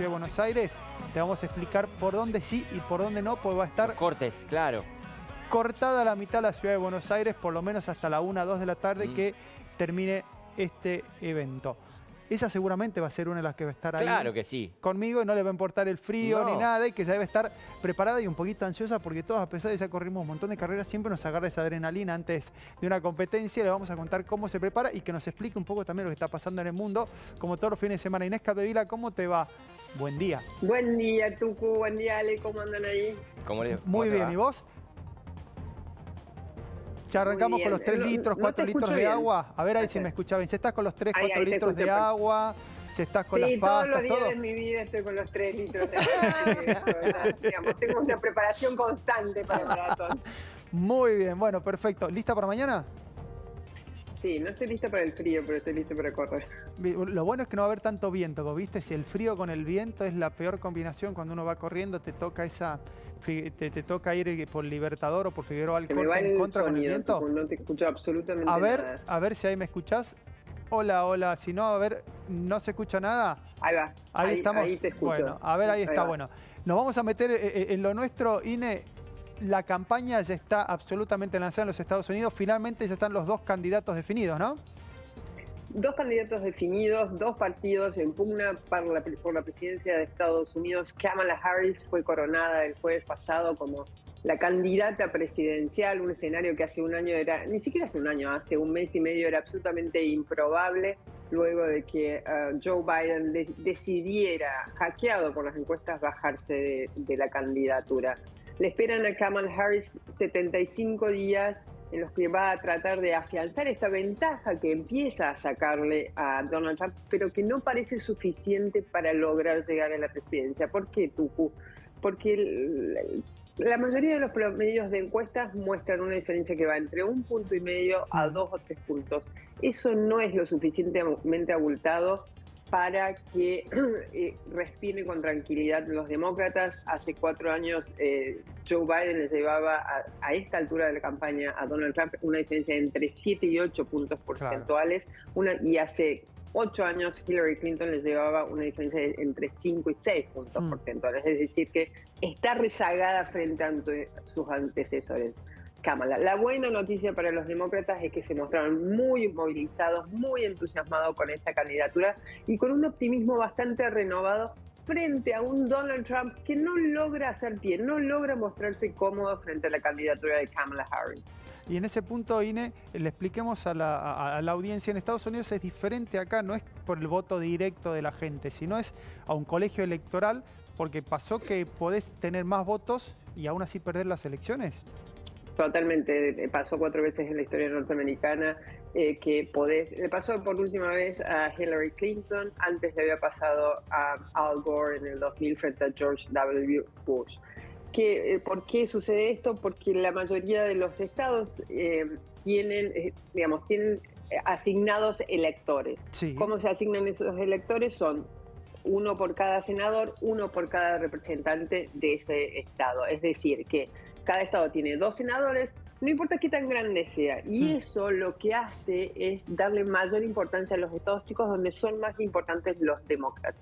Ciudad de Buenos Aires. Te vamos a explicar por dónde sí y por dónde no, pues va a estar Cortes, claro. cortada a la mitad la Ciudad de Buenos Aires, por lo menos hasta la 1, 2 de la tarde que termine este evento. Esa seguramente va a ser una de las que va a estar ahí Claro que sí. conmigo y no le va a importar el frío ni nada y que ya debe estar preparada y un poquito ansiosa porque todos, a pesar de que ya corrimos un montón de carreras, siempre nos agarra esa adrenalina antes de una competencia. Le vamos a contar cómo se prepara y que nos explique un poco también lo que está pasando en el mundo, como todos los fines de semana. Inés Capdevila, ¿cómo te va? Buen día. Buen día, Tucu. Buen día, Ale. ¿Cómo andan ahí? Muy bien. ¿Y vos? Ya arrancamos con los 3 litros, 4 litros de agua. A ver ahí si me escuchás bien. Si estás con los 3, 4 litros de agua, si estás con las pastas, todos los días de mi vida estoy con los 3 litros de agua. Digamos, tengo una preparación constante para el maratón. Muy bien, bueno, perfecto. ¿Lista para mañana? Sí, no estoy lista para el frío, pero estoy lista para correr. Lo bueno es que no va a haber tanto viento, ¿viste? Si el frío con el viento es la peor combinación cuando uno va corriendo, te toca te toca ir por Libertador o por Figueroa Alcorta en contra con el viento. No te escucho absolutamente nada. A ver si ahí me escuchás. Hola, hola. Si no, a ver, ¿no se escucha nada? Ahí va. Ahí estamos. Ahí te escucho. Bueno, a ver, ahí está. Bueno, nos vamos a meter en lo nuestro, Ine. La campaña ya está absolutamente lanzada en los Estados Unidos. Finalmente ya están los 2 candidatos definidos, ¿no? 2 candidatos definidos, 2 partidos en pugna por la presidencia de Estados Unidos. Kamala Harris fue coronada el jueves pasado como la candidata presidencial, un escenario que hace un año era, ni siquiera hace un año, hace un mes y medio era absolutamente improbable, luego de que Joe Biden decidiera, hackeado por las encuestas, bajarse de la candidatura. Le esperan a Kamala Harris 75 días en los que va a tratar de afianzar esta ventaja que empieza a sacarle a Donald Trump, pero que no parece suficiente para lograr llegar a la presidencia. ¿Por qué, Tucu? Porque la mayoría de los promedios de encuestas muestran una diferencia que va entre 1,5 puntos a 2 o 3 puntos. Eso no es lo suficientemente abultado para que respiren con tranquilidad los demócratas. Hace 4 años Joe Biden les llevaba a esta altura de la campaña a Donald Trump una diferencia de entre 7 y 8 puntos porcentuales, y hace 8 años Hillary Clinton les llevaba una diferencia de entre 5 y 6 puntos porcentuales, es decir que está rezagada frente a sus antecesores. Kamala. La buena noticia para los demócratas es que se mostraron muy movilizados, muy entusiasmados con esta candidatura y con un optimismo bastante renovado frente a un Donald Trump que no logra hacer pie, no logra mostrarse cómodo frente a la candidatura de Kamala Harris. Y en ese punto, Ine, le expliquemos a la audiencia, en Estados Unidos es diferente acá, no es por el voto directo de la gente, sino es a un colegio electoral, porque pasó que podés tener más votos y aún así perder las elecciones. Totalmente, pasó 4 veces en la historia norteamericana que le pasó por última vez a Hillary Clinton, antes le había pasado a Al Gore en el 2000 frente a George W. Bush. ¿Por qué sucede esto? Porque la mayoría de los estados tienen asignados electores. Sí. ¿Cómo se asignan esos electores? Son 1 por cada senador, 1 por cada representante de ese estado. Es decir, que cada estado tiene 2 senadores, no importa qué tan grande sea. Y eso lo que hace es darle mayor importancia a los estados chicos donde son más importantes los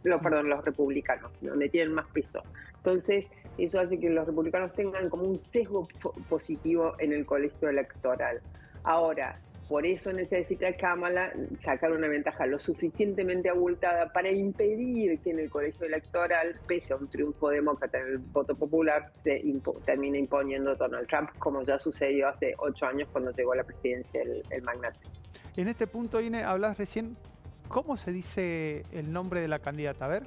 los republicanos, donde tienen más peso. Entonces, eso hace que los republicanos tengan como un sesgo positivo en el colegio electoral. Ahora, por eso necesita Kamala sacar una ventaja lo suficientemente abultada para impedir que en el colegio electoral, pese a un triunfo demócrata en el voto popular, se termine imponiendo Donald Trump, como ya sucedió hace 8 años cuando llegó a la presidencia el magnate. En este punto, Ine, hablas recién, ¿cómo se dice el nombre de la candidata? A ver,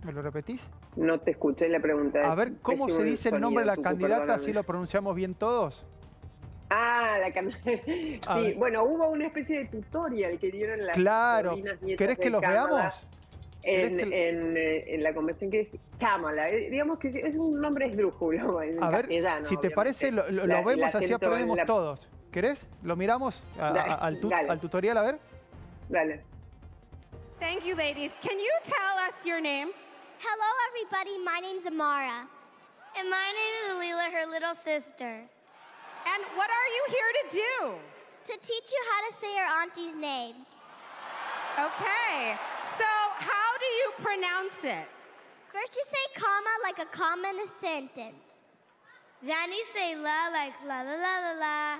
¿me lo repetís? No te escuché la pregunta. A ver, ¿cómo se dice el nombre de la candidata? ¿Así lo pronunciamos bien todos? La candidata. Sí, bueno, hubo una especie de tutorial que dieron las sobrinas nietas. ¿Querés que los veamos? En la convención, que es Kamala. Digamos que es un nombre esdrújulo en castellano. Si te parece, lo vemos así aprendemos todos. ¿Querés? ¿Lo miramos al tutorial? A ver. Dale. Thank you, ladies. Can you tell us your names? Hello, everybody. My name's Amara. And my name is Leela, her little sister. And what are you here to do? To teach you how to say your auntie's name. Okay. So how do you pronounce it? First you say comma like a comma in a sentence. Then you say la like la la la la la.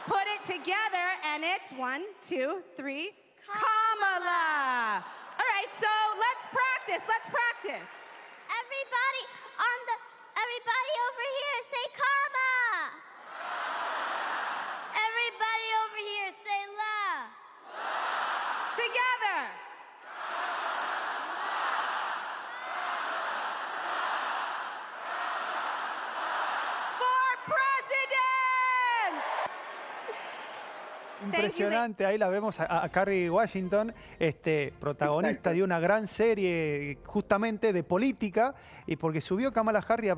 Put it together and it's 1, 2, 3, Kamala. All right, so let's practice. Everybody over here say comma. Everybody over here say la. Together. For president. Impresionante, ahí la vemos a Kerry Washington, protagonista Exacto. de una gran serie justamente de política, y porque subió Kamala Harris a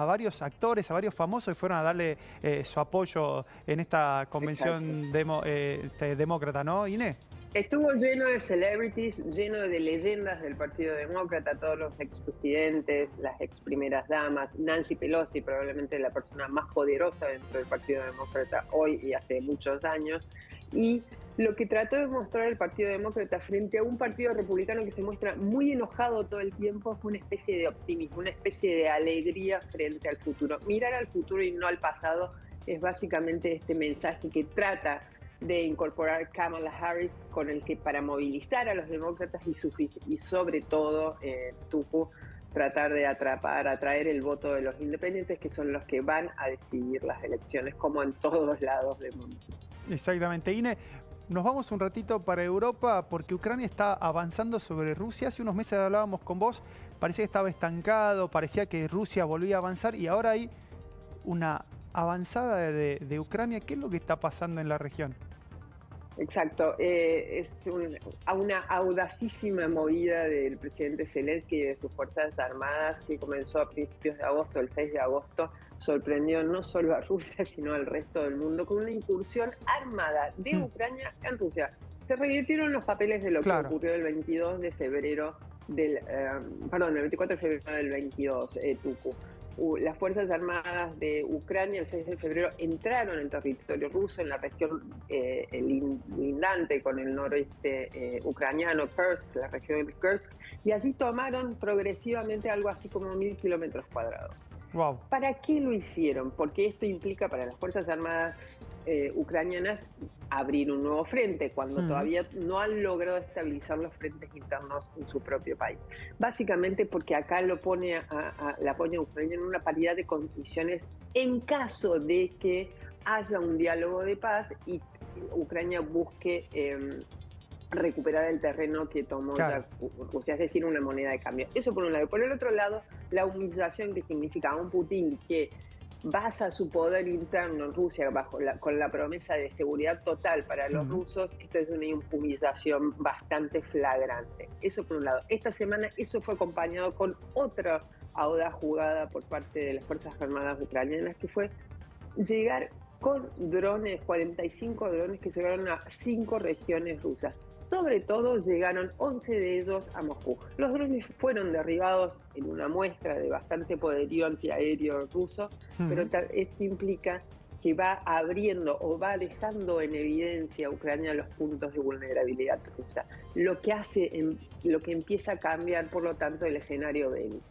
varios actores, a varios famosos, y fueron a darle su apoyo en esta convención demócrata, ¿no, Inés? Estuvo lleno de celebrities, lleno de leyendas del Partido Demócrata, todos los expresidentes, las ex primeras damas, Nancy Pelosi, probablemente la persona más poderosa dentro del Partido Demócrata hoy y hace muchos años. Y lo que trató de mostrar el Partido Demócrata frente a un Partido Republicano que se muestra muy enojado todo el tiempo fue una especie de optimismo, una especie de alegría frente al futuro. Mirar al futuro y no al pasado es básicamente este mensaje que trata de incorporar Kamala Harris, con el que para movilizar a los demócratas y sobre todo, Tupu, tratar de atraer el voto de los independientes, que son los que van a decidir las elecciones, como en todos lados del mundo. Exactamente. Inés, nos vamos un ratito para Europa porque Ucrania está avanzando sobre Rusia. Hace unos meses hablábamos con vos, parecía que estaba estancado, parecía que Rusia volvía a avanzar y ahora hay una avanzada de Ucrania. ¿Qué es lo que está pasando en la región? Exacto, es una audacísima movida del presidente Zelensky y de sus Fuerzas Armadas que comenzó a principios de agosto, el 6 de agosto, sorprendió no solo a Rusia, sino al resto del mundo con una incursión armada de Ucrania en Rusia. Se revirtieron los papeles de lo que ocurrió el 22 de febrero el 24 de febrero del 22, Tuku. Las Fuerzas Armadas de Ucrania el 6 de febrero entraron en territorio ruso, en la región lindante con el noroeste ucraniano, Kursk, la región de Kursk, y allí tomaron progresivamente algo así como 1.000 kilómetros cuadrados. Wow. ¿Para qué lo hicieron? Porque esto implica para las Fuerzas Armadas ucranianas abrir un nuevo frente cuando todavía no han logrado estabilizar los frentes internos en su propio país. Básicamente porque acá la pone a Ucrania en una paridad de condiciones en caso de que haya un diálogo de paz y Ucrania busque recuperar el terreno que tomó Rusia, es decir, una moneda de cambio. Eso por un lado. Por el otro lado, la humillación que significa a un Putin que basa su poder interno en Rusia con la promesa de seguridad total para los rusos. Esto es una humillación bastante flagrante. Eso por un lado. Esta semana eso fue acompañado con otra audaz jugada por parte de las Fuerzas Armadas ucranianas, que fue llegar con drones, 45 drones que llegaron a 5 regiones rusas. Sobre todo llegaron 11 de ellos a Moscú. Los drones fueron derribados en una muestra de bastante poderío antiaéreo ruso, pero esto implica que va abriendo o va dejando en evidencia a Ucrania los puntos de vulnerabilidad rusa, lo que empieza a cambiar, por lo tanto, el escenario bélico.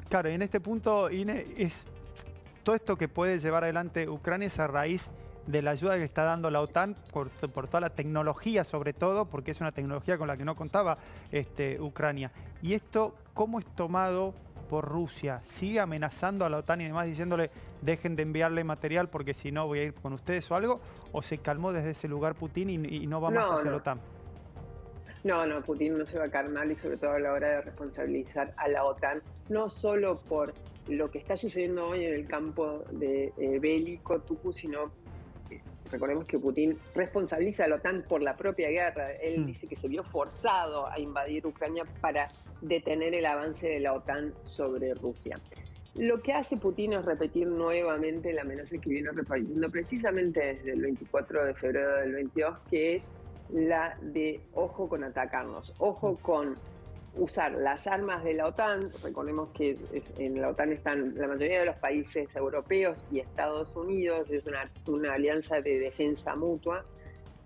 Claro, y en este punto, Inés, es todo esto que puede llevar adelante Ucrania es a raíz de la ayuda que está dando la OTAN por toda la tecnología, sobre todo, porque es una tecnología con la que no contaba Ucrania. Y esto, ¿cómo es tomado por Rusia? ¿Sigue amenazando a la OTAN y demás diciéndole dejen de enviarle material porque si no voy a ir con ustedes o algo? ¿O se calmó desde ese lugar Putin y no va más hacia la OTAN? No, Putin no se va a calmar, y sobre todo a la hora de responsabilizar a la OTAN, no solo por lo que está sucediendo hoy en el campo de bélico, Tuku, sino recordemos que Putin responsabiliza a la OTAN por la propia guerra. Él dice que se vio forzado a invadir Ucrania para detener el avance de la OTAN sobre Rusia. Lo que hace Putin es repetir nuevamente la amenaza que viene repitiendo precisamente desde el 24 de febrero del 22, que es la de ojo con atacarnos, ojo con usar las armas de la OTAN. Recordemos que en la OTAN están la mayoría de los países europeos y Estados Unidos, es una alianza de defensa mutua,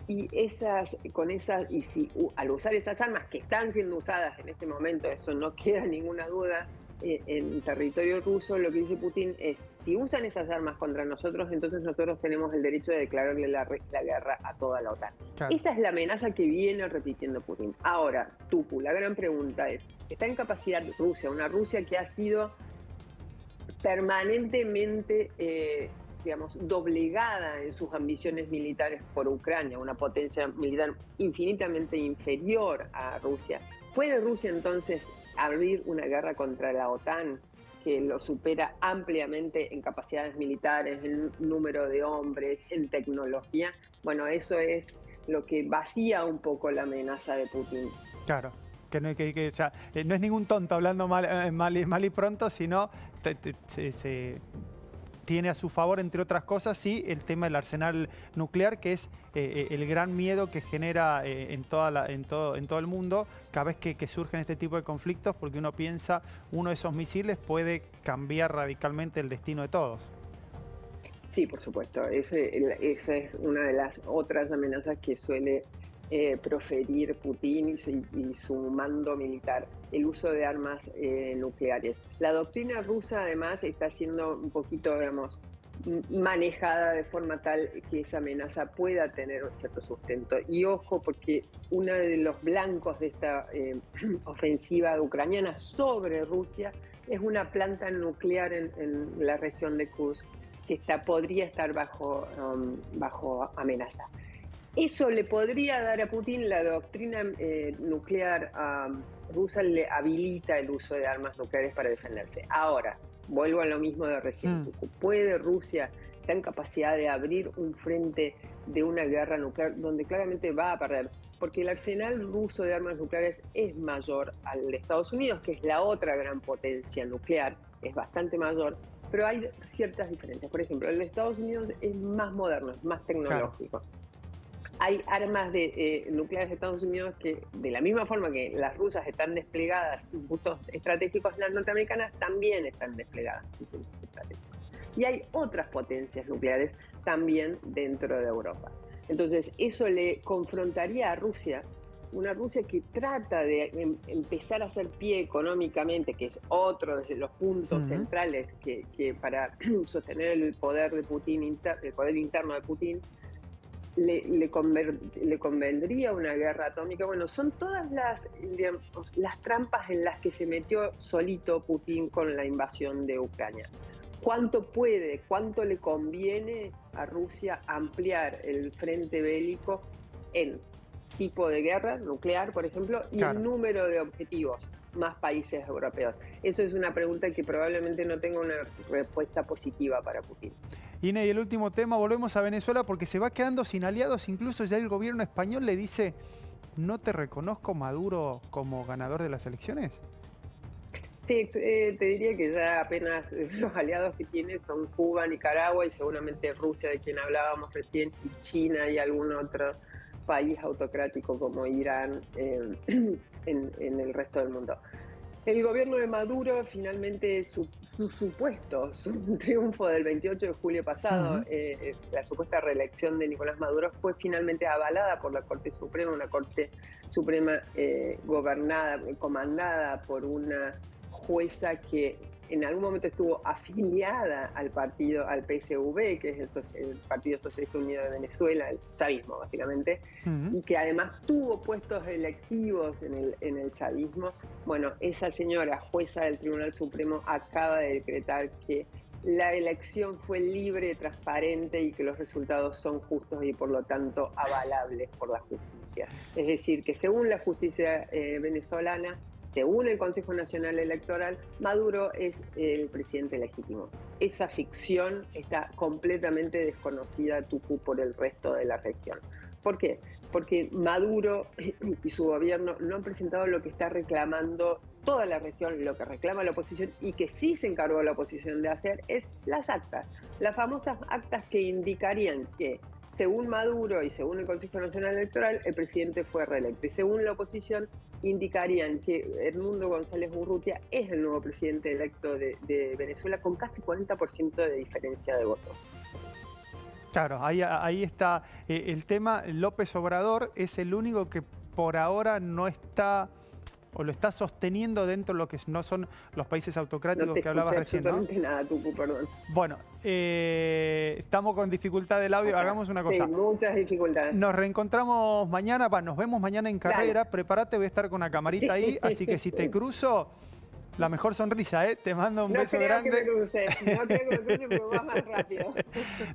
Y si al usar esas armas que están siendo usadas en este momento, eso no queda ninguna duda, en territorio ruso, lo que dice Putin es, si usan esas armas contra nosotros, entonces nosotros tenemos el derecho de declararle la guerra a toda la OTAN. Claro. Esa es la amenaza que viene repitiendo Putin. Ahora, Tupu, la gran pregunta es, ¿está en capacidad Rusia? Una Rusia que ha sido permanentemente digamos, doblegada en sus ambiciones militares por Ucrania, una potencia militar infinitamente inferior a Rusia. ¿Puede Rusia entonces abrir una guerra contra la OTAN, que lo supera ampliamente en capacidades militares, en número de hombres, en tecnología? Bueno, eso es lo que vacía un poco la amenaza de Putin. Claro. Que no es ningún tonto hablando mal y pronto, sino tiene a su favor, entre otras cosas, sí, el tema del arsenal nuclear, que es el gran miedo que genera en todo el mundo cada vez que surgen este tipo de conflictos, porque uno piensa, uno de esos misiles puede cambiar radicalmente el destino de todos. Sí, por supuesto. Esa es una de las otras amenazas que suele proferir Putin y su mando militar, el uso de armas nucleares. La doctrina rusa, además, está siendo un poquito, digamos, manejada de forma tal que esa amenaza pueda tener un cierto sustento. Y ojo, porque uno de los blancos de esta ofensiva ucraniana sobre Rusia es una planta nuclear en la región de Kursk que podría estar bajo amenaza. Eso le podría dar a Putin, la doctrina nuclear rusa le habilita el uso de armas nucleares para defenderse. Ahora, vuelvo a lo mismo de recién. ¿Puede Rusia, está en capacidad de abrir un frente de una guerra nuclear donde claramente va a perder? Porque el arsenal ruso de armas nucleares es mayor al de Estados Unidos, que es la otra gran potencia nuclear, es bastante mayor, pero hay ciertas diferencias. Por ejemplo, el de Estados Unidos es más moderno, es más tecnológico. Claro. Hay armas nucleares de Estados Unidos que, de la misma forma que las rusas están desplegadas en puntos estratégicos, las norteamericanas también están desplegadas en puntos estratégicos. Y hay otras potencias nucleares también dentro de Europa. Entonces, eso le confrontaría a Rusia, una Rusia que trata de empezar a hacer pie económicamente, que es otro de los puntos centrales que para sostener el poder de Putin, el poder interno de Putin, le convendría una guerra atómica. Bueno, son todas las trampas en las que se metió solito Putin con la invasión de Ucrania. ¿Cuánto le conviene a Rusia ampliar el frente bélico en tipo de guerra nuclear, por ejemplo, y el número de objetivos? Más países europeos. Eso es una pregunta que probablemente no tenga una respuesta positiva para Putin. Ine, y el último tema, volvemos a Venezuela porque se va quedando sin aliados, incluso ya el gobierno español le dice, ¿no te reconozco Maduro como ganador de las elecciones? Sí, te diría que ya apenas los aliados que tiene son Cuba, Nicaragua y seguramente Rusia, de quien hablábamos recién, y China y algún otro país autocrático como Irán en el resto del mundo. El gobierno de Maduro finalmente su triunfo del 28 de julio pasado, la supuesta reelección de Nicolás Maduro fue finalmente avalada por la Corte Suprema, una Corte Suprema comandada por una jueza que en algún momento estuvo afiliada al PSV, que es el Partido Socialista Unido de Venezuela, el chavismo básicamente, y que además tuvo puestos electivos en el chavismo. Bueno, esa señora jueza del Tribunal Supremo acaba de decretar que la elección fue libre, transparente y que los resultados son justos y por lo tanto avalables por la justicia. Es decir, que según la justicia venezolana, según el Consejo Nacional Electoral, Maduro es el presidente legítimo. Esa ficción está completamente desconocida, Tucu, por el resto de la región. ¿Por qué? Porque Maduro y su gobierno no han presentado lo que está reclamando toda la región, lo que reclama la oposición y que sí se encargó la oposición de hacer es las actas. Las famosas actas que indicarían que, según Maduro y según el Consejo Nacional Electoral, el presidente fue reelecto. Y según la oposición, indicarían que Edmundo González Urrutia es el nuevo presidente electo de Venezuela con casi 40% de diferencia de votos. Claro, ahí está el tema. López Obrador es el único que por ahora no está o lo está sosteniendo dentro de lo que no son los países autocráticos que hablabas recién, ¿no? Nada, Tucu, perdón. Bueno, estamos con dificultad del audio. Hagamos una cosa. Sí, muchas dificultades. Nos reencontramos mañana, nos vemos mañana en carrera. Prepárate, voy a estar con una camarita ahí, así que si te cruzo, la mejor sonrisa, ¿eh? Te mando un beso grande. No creo que me cruce, pero va más rápido.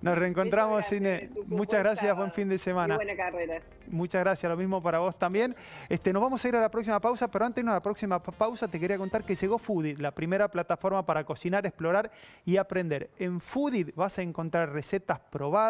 Nos reencontramos, Cine. Muchas gracias, buen fin de semana. Muy buena carrera. Muchas gracias, lo mismo para vos también. Nos vamos a ir a la próxima pausa, pero antes de la próxima pausa te quería contar que llegó Foodit, la primera plataforma para cocinar, explorar y aprender. En Foodit vas a encontrar recetas probadas.